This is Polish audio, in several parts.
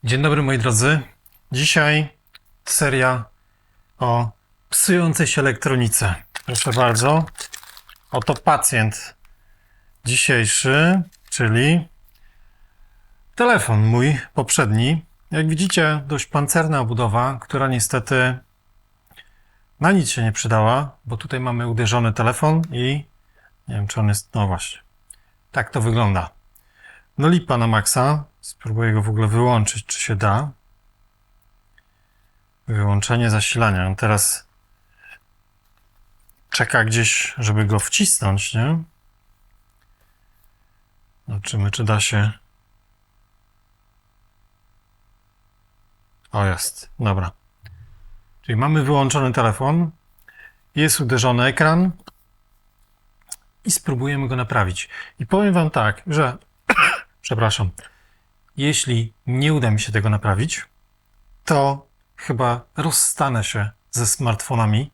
Dzień dobry moi drodzy. Dzisiaj seria o psującej się elektronice. Proszę bardzo. Oto pacjent dzisiejszy, czyli telefon mój poprzedni. Jak widzicie, dość pancerna obudowa, która niestety na nic się nie przydała, bo tutaj mamy uderzony telefon i nie wiem, czy on jest... No właśnie. Tak to wygląda. No lipa na maksa. Spróbuję go w ogóle wyłączyć, czy się da. Wyłączenie zasilania. On teraz czeka gdzieś, żeby go wcisnąć, nie? Zobaczymy, czy da się. O, jest. Dobra. Czyli mamy wyłączony telefon. Jest uderzony ekran. I spróbujemy go naprawić. I powiem wam tak, że... Przepraszam. Jeśli nie uda mi się tego naprawić, to chyba rozstanę się ze smartfonami.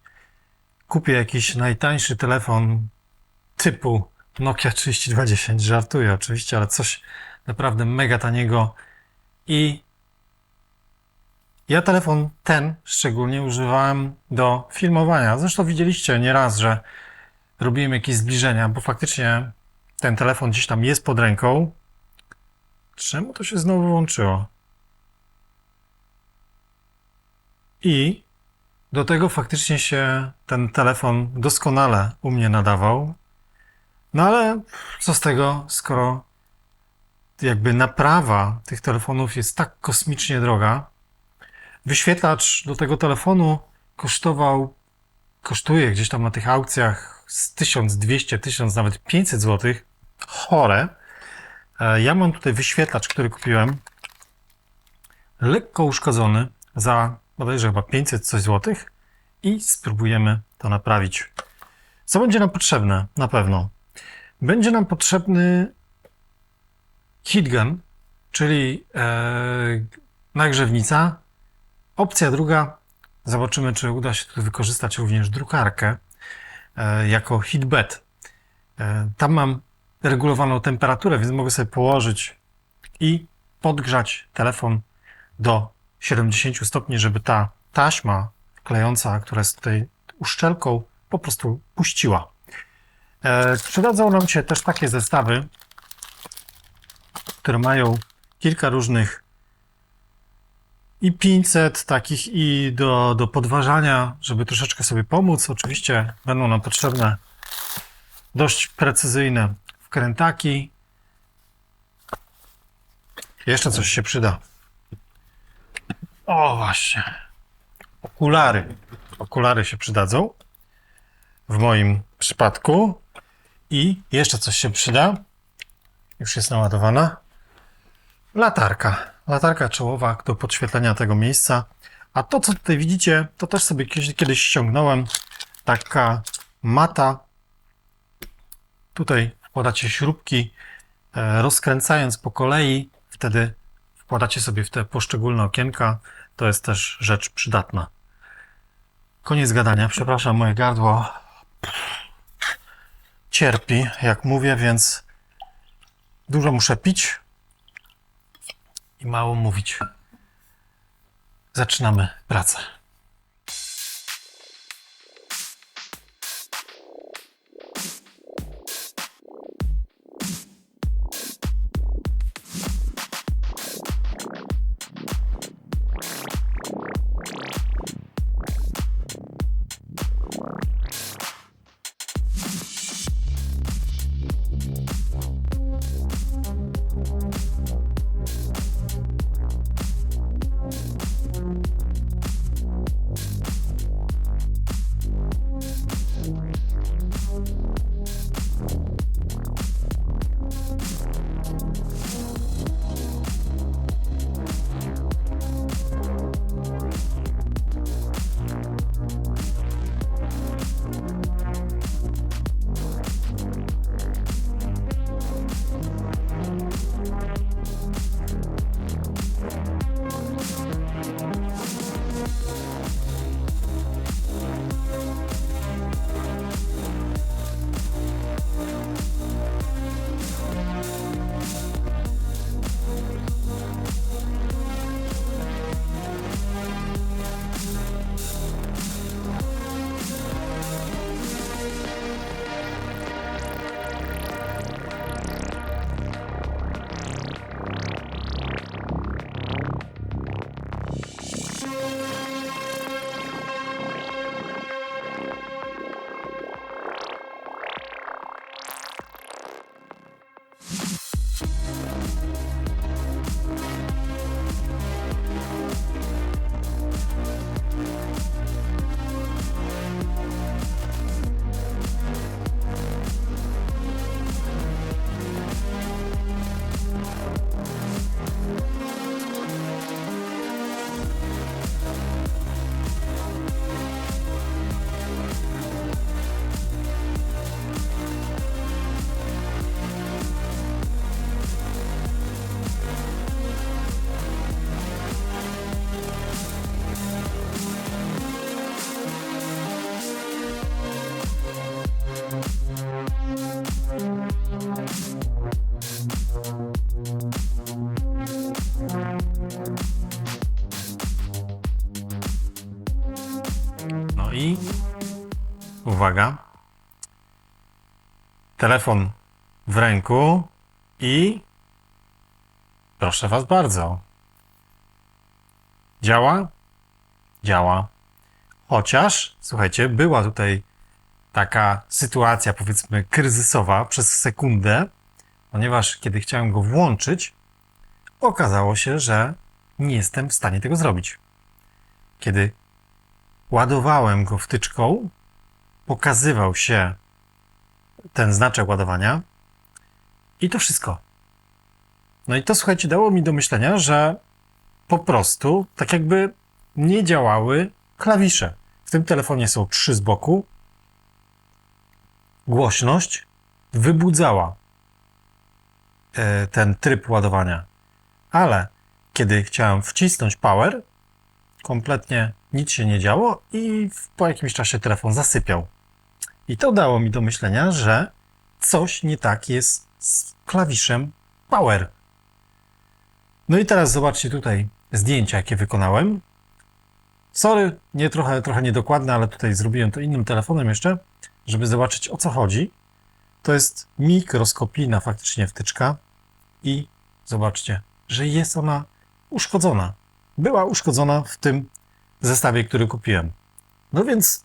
Kupię jakiś najtańszy telefon typu Nokia 3210. Żartuję oczywiście, ale coś naprawdę mega taniego. I ja telefon ten szczególnie używałem do filmowania. Zresztą widzieliście nieraz, że robiłem jakieś zbliżenia, bo faktycznie ten telefon gdzieś tam jest pod ręką. Czemu to się znowu włączyło? I do tego faktycznie się ten telefon doskonale u mnie nadawał. No ale co z tego, skoro jakby naprawa tych telefonów jest tak kosmicznie droga. Wyświetlacz do tego telefonu kosztuje gdzieś tam na tych aukcjach z 1200, 1000, nawet 500 zł. Chore. Ja mam tutaj wyświetlacz, który kupiłem, lekko uszkodzony za bodajże chyba 500 coś złotych i spróbujemy to naprawić. Co będzie nam potrzebne? Na pewno. Będzie nam potrzebny heatgun, czyli nagrzewnica. Opcja druga, zobaczymy, czy uda się tu wykorzystać również drukarkę jako heatbed. Tam mam regulowaną temperaturę, więc mogę sobie położyć i podgrzać telefon do 70 stopni, żeby ta taśma klejąca, która jest tutaj uszczelką, po prostu puściła. Przydadzą nam się też takie zestawy, które mają kilka różnych i 500 takich i do podważania, żeby troszeczkę sobie pomóc. Oczywiście będą nam potrzebne dość precyzyjne wkrętaki. Jeszcze coś się przyda. O, właśnie. Okulary. Okulary się przydadzą. W moim przypadku. I jeszcze coś się przyda. Już jest naładowana. Latarka. Latarka czołowa do podświetlenia tego miejsca. A to, co tutaj widzicie, to też sobie kiedyś ściągnąłem. Taka mata. Tutaj wkładacie śrubki, rozkręcając po kolei, wtedy wkładacie sobie w te poszczególne okienka. To jest też rzecz przydatna. Koniec gadania. Przepraszam, moje gardło cierpi, jak mówię, więc dużo muszę pić i mało mówić. Zaczynamy pracę. No i uwaga, telefon w ręku i proszę Was bardzo. Działa? Działa. Chociaż, słuchajcie, była tutaj taka sytuacja, powiedzmy, kryzysowa przez sekundę, ponieważ kiedy chciałem go włączyć, okazało się, że nie jestem w stanie tego zrobić. Kiedy ładowałem go wtyczką, pokazywał się ten znaczek ładowania i to wszystko. No i to, słuchajcie, dało mi do myślenia, że po prostu tak jakby nie działały klawisze. W tym telefonie są 3 z boku. Głośność wybudzała ten tryb ładowania. Ale kiedy chciałem wcisnąć power, kompletnie nic się nie działo i po jakimś czasie telefon zasypiał. I to dało mi do myślenia, że coś nie tak jest z klawiszem power. No i teraz zobaczcie tutaj zdjęcia, jakie wykonałem. Sorry, trochę niedokładne, ale tutaj zrobiłem to innym telefonem jeszcze, żeby zobaczyć, o co chodzi. To jest mikroskopijna faktycznie wtyczka i zobaczcie, że jest ona uszkodzona. Była uszkodzona w tym zestawie, który kupiłem. No więc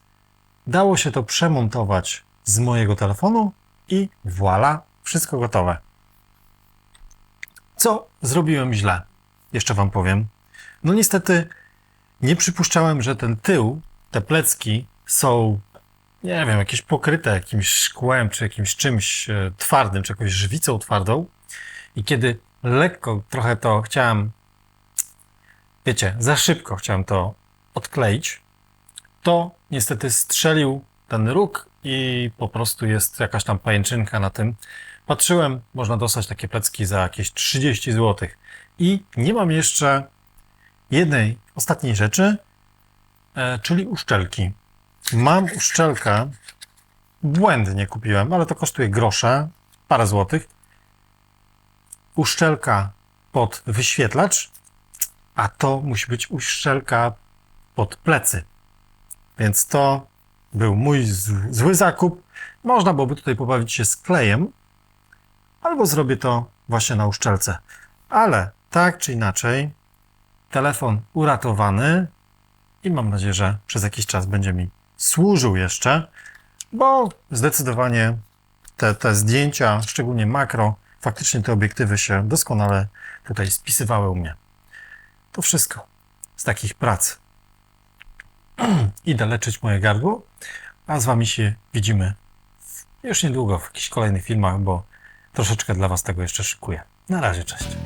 dało się to przemontować z mojego telefonu i voilà, wszystko gotowe. Co zrobiłem źle? Jeszcze Wam powiem. No niestety nie przypuszczałem, że ten tył, te plecki są, nie wiem, jakieś pokryte jakimś szkłem, czy jakimś czymś twardym, czy jakąś żywicą twardą. I kiedy lekko trochę to chciałem, wiecie, za szybko chciałem to odkleić, to niestety strzelił ten róg i po prostu jest jakaś tam pajęczynka na tym. Patrzyłem, można dostać takie plecki za jakieś 30 zł. I nie mam jeszcze jednej ostatniej rzeczy, czyli uszczelki. Mam uszczelkę, błędnie kupiłem, ale to kosztuje grosze, parę złotych. Uszczelka pod wyświetlacz, a to musi być uszczelka pod plecy. Więc to był mój zły zakup. Można byłoby tutaj pobawić się z klejem, albo zrobię to właśnie na uszczelce. Ale tak czy inaczej, telefon uratowany i mam nadzieję, że przez jakiś czas będzie mi służył jeszcze, bo zdecydowanie te zdjęcia, szczególnie makro, faktycznie te obiektywy się doskonale tutaj spisywały u mnie. To wszystko z takich prac. Idę leczyć moje gardło, a z Wami się widzimy już niedługo w jakichś kolejnych filmach, bo troszeczkę dla Was tego jeszcze szykuję. Na razie, cześć.